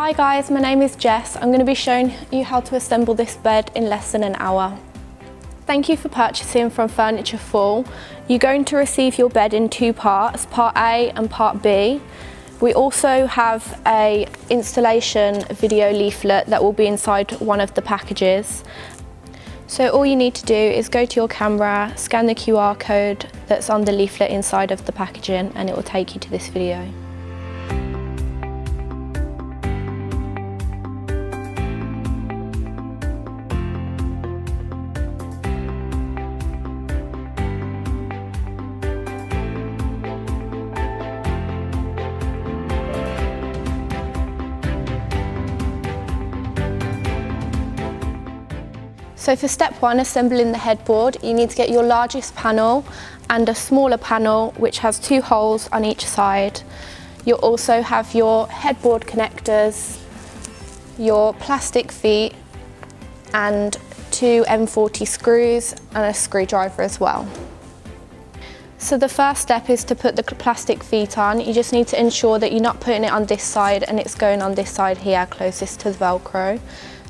Hi guys, my name is Jess. I'm going to be showing you how to assemble this bed in less than an hour. Thank you for purchasing from Furnitureful. You're going to receive your bed in two parts, part A and part B. We also have an installation video leaflet that will be inside one of the packages. So all you need to do is go to your camera, scan the QR code that's on the leaflet inside of the packaging, and it will take you to this video. So for step one, assembling the headboard, you need to get your largest panel and a smaller panel which has two holes on each side. You'll also have your headboard connectors, your plastic feet and two M40 screws and a screwdriver as well. So the first step is to put the plastic feet on. You just need to ensure that you're not putting it on this side and it's going on this side here, closest to the Velcro.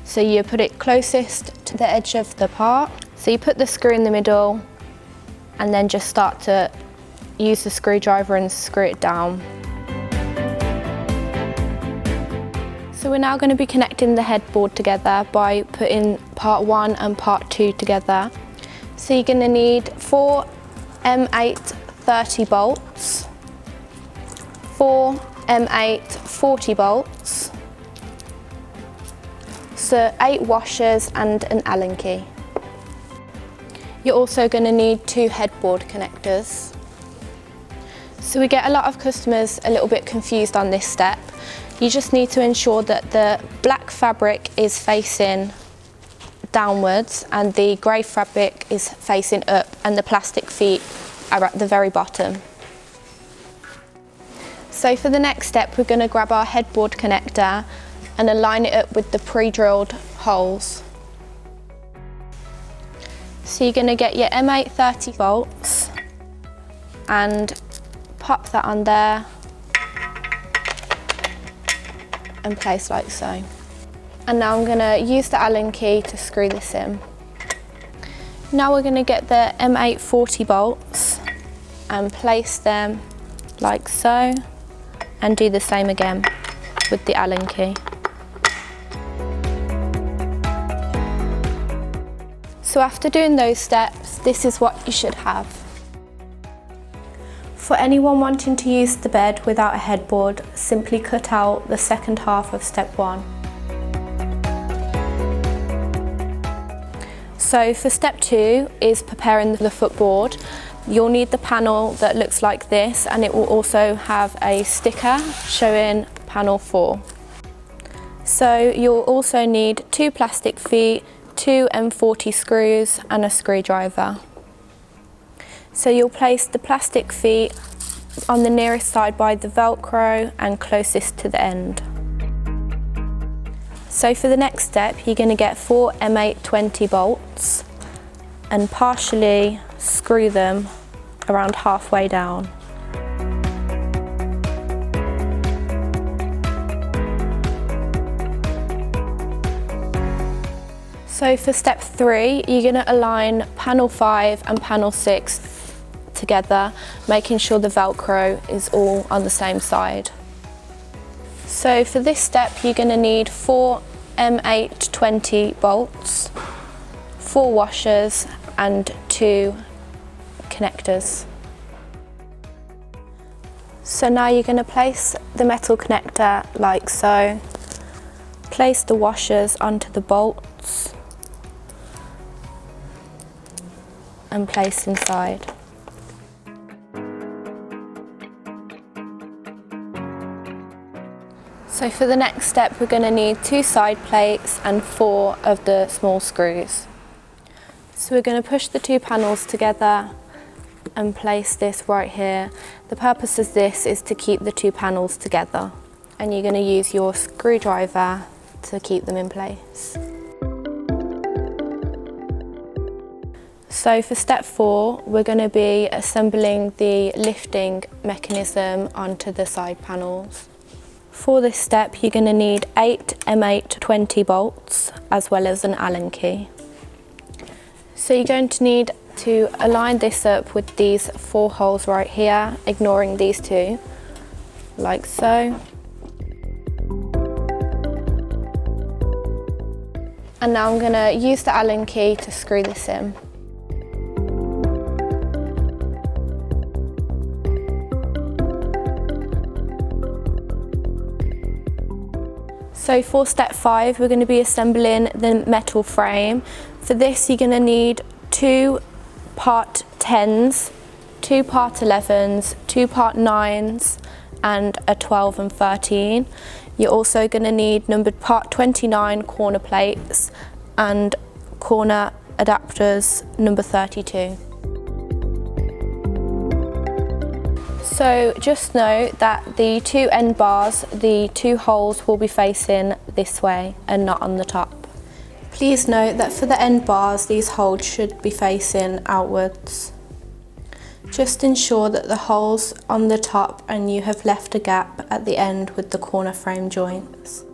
So you put it closest to the edge of the part. So you put the screw in the middle and then just start to use the screwdriver and screw it down. So we're now going to be connecting the headboard together by putting part 1 and part 2 together. So you're going to need 4 M8 30 bolts, 4 M8 40 bolts, so 8 washers and an Allen key. You're also going to need 2 headboard connectors. So we get a lot of customers a little bit confused on this step. You just need to ensure that the black fabric is facing downwards and the grey fabric is facing up and the plastic feet are at the very bottom. So for the next step, we're going to grab our headboard connector and align it up with the pre-drilled holes. So you're going to get your M8 30 bolts and pop that on there and place like so. And now I'm going to use the Allen key to screw this in. Now we're going to get the M8 40 bolts and place them like so and do the same again with the Allen key. So after doing those steps, this is what you should have. For anyone wanting to use the bed without a headboard, simply cut out the second half of step 1. So for step 2 is preparing the footboard. You'll need the panel that looks like this, and it will also have a sticker showing panel 4. So you'll also need 2 plastic feet, 2 M40 screws and a screwdriver. So you'll place the plastic feet on the nearest side by the Velcro and closest to the end. So for the next step, you're going to get 4 M8 20 bolts and partially screw them around halfway down. So for step 3, you're going to align panel 5 and panel 6 together, making sure the Velcro is all on the same side. So for this step, you're going to need 4 M8 20 bolts, 4 washers and 2 connectors. So now you're going to place the metal connector like so, place the washers onto the bolts and place inside. So for the next step, we're going to need 2 side plates and 4 of the small screws. So we're going to push the 2 panels together and place this right here. The purpose of this is to keep the 2 panels together, and you're going to use your screwdriver to keep them in place. So for step 4, we're going to be assembling the lifting mechanism onto the side panels. For this step, you're going to need 8 M8 20 bolts as well as an Allen key. So you're going to need to align this up with these 4 holes right here, ignoring these 2, like so. And now I'm going to use the Allen key to screw this in. So for step 5, we're going to be assembling the metal frame. For this, you're going to need 2 part 10s, 2 part 11s, 2 part 9s, and a 12 and 13. You're also going to need numbered part 29 corner plates and corner adapters number 32. So just note that the 2 end bars, the 2 holes will be facing this way and not on the top. Please note that for the end bars, these holes should be facing outwards. Just ensure that the holes on the top and you have left a gap at the end with the corner frame joints.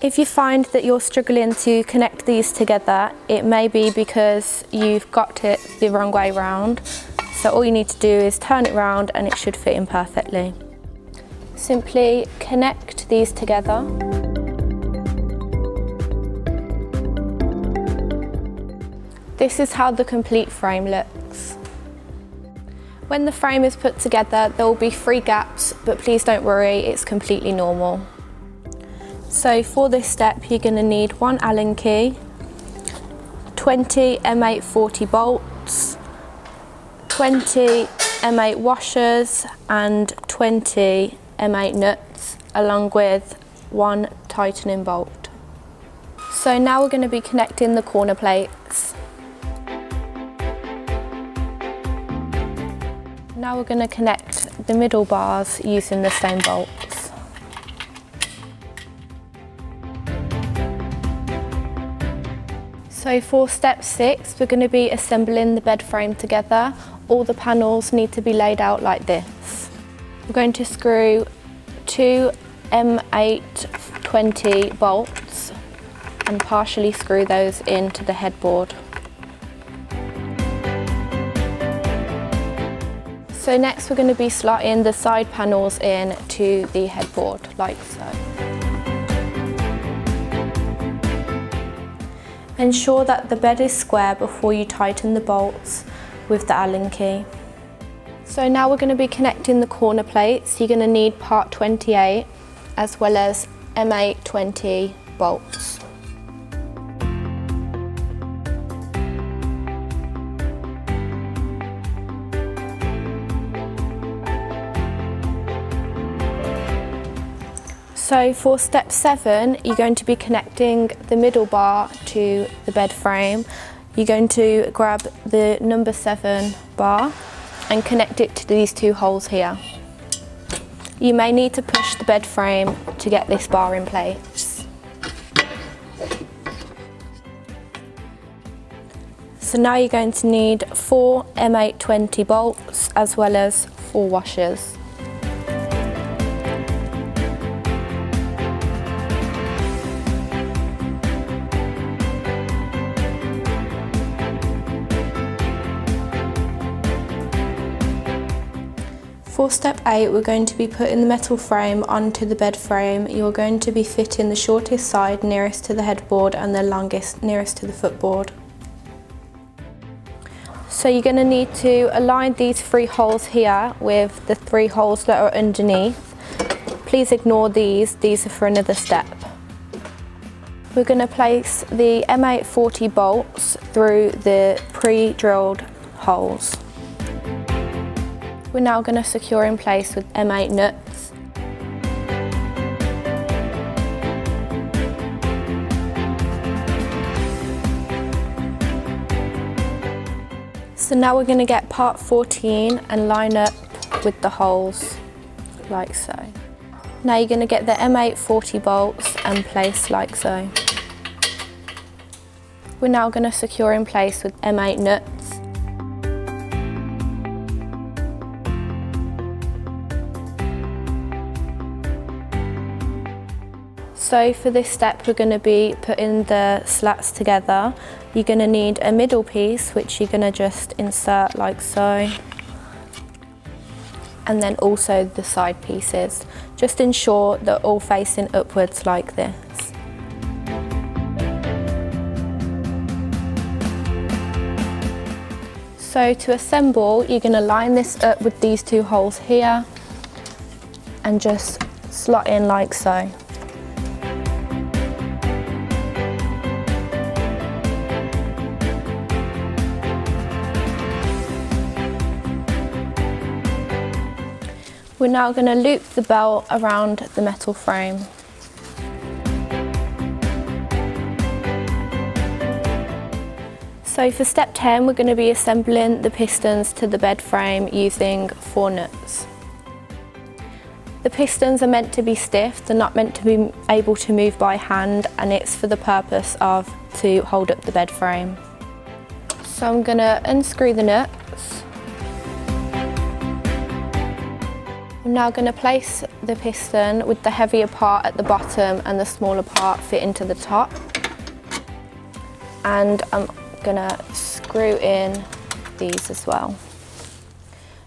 If you find that you're struggling to connect these together, it may be because you've got it the wrong way round. So all you need to do is turn it round and it should fit in perfectly. Simply connect these together. This is how the complete frame looks. When the frame is put together, there will be 3 gaps, but please don't worry, it's completely normal. So for this step, you're going to need 1 Allen key, 20 M8 40 bolts, 20 M8 washers and 20 M8 nuts, along with 1 tightening bolt. So now we're going to be connecting the corner plates. Now we're going to connect the middle bars using the same bolts. So for step 6, we're going to be assembling the bed frame together. All the panels need to be laid out like this. We're going to screw 2 M8 20 bolts and partially screw those into the headboard. So next we're going to be slotting the side panels in to the headboard, like so. Ensure that the bed is square before you tighten the bolts with the Allen key. So now we're going to be connecting the corner plates. You're going to need part 28 as well as M8 20 bolts. So for step 7, you're going to be connecting the middle bar to the bed frame. You're going to grab the number 7 bar and connect it to these 2 holes here. You may need to push the bed frame to get this bar in place. So now you're going to need 4 M8 20 bolts as well as 4 washers. For step 8, we're going to be putting the metal frame onto the bed frame. You're going to be fitting the shortest side nearest to the headboard and the longest nearest to the footboard. So you're going to need to align these 3 holes here with the 3 holes that are underneath. Please ignore these are for another step. We're going to place the M8 40 bolts through the pre-drilled holes. We're now going to secure in place with M8 nuts. So now we're going to get part 14 and line up with the holes, like so. Now you're going to get the M8 40 bolts and place like so. We're now going to secure in place with M8 nuts. So for this step we're going to be putting the slats together. You're going to need a middle piece which you're going to just insert like so, and then also the side pieces. Just ensure they're all facing upwards like this. So to assemble, you're going to line this up with these two holes here and just slot in like so. We're now going to loop the belt around the metal frame. So for step 10, we're going to be assembling the pistons to the bed frame using 4 nuts. The pistons are meant to be stiff, they're not meant to be able to move by hand, and it's for the purpose of to hold up the bed frame. So I'm going to unscrew the nuts. I'm now going to place the piston with the heavier part at the bottom and the smaller part fitting to the top. And I'm going to screw in these as well.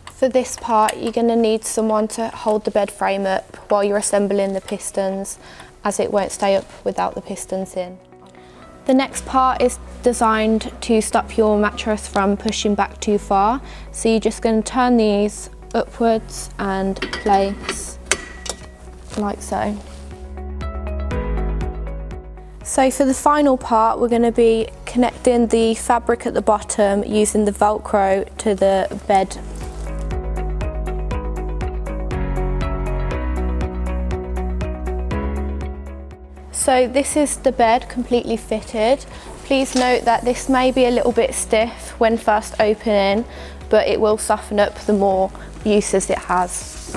For this part, you're going to need someone to hold the bed frame up while you're assembling the pistons, as it won't stay up without the pistons in. The next part is designed to stop your mattress from pushing back too far. So you're just going to turn these upwards and place like so. So for the final part, we're going to be connecting the fabric at the bottom using the Velcro to the bed. So this is the bed completely fitted. Please note that this may be a little bit stiff when first opening, but it will soften up the more uses it has.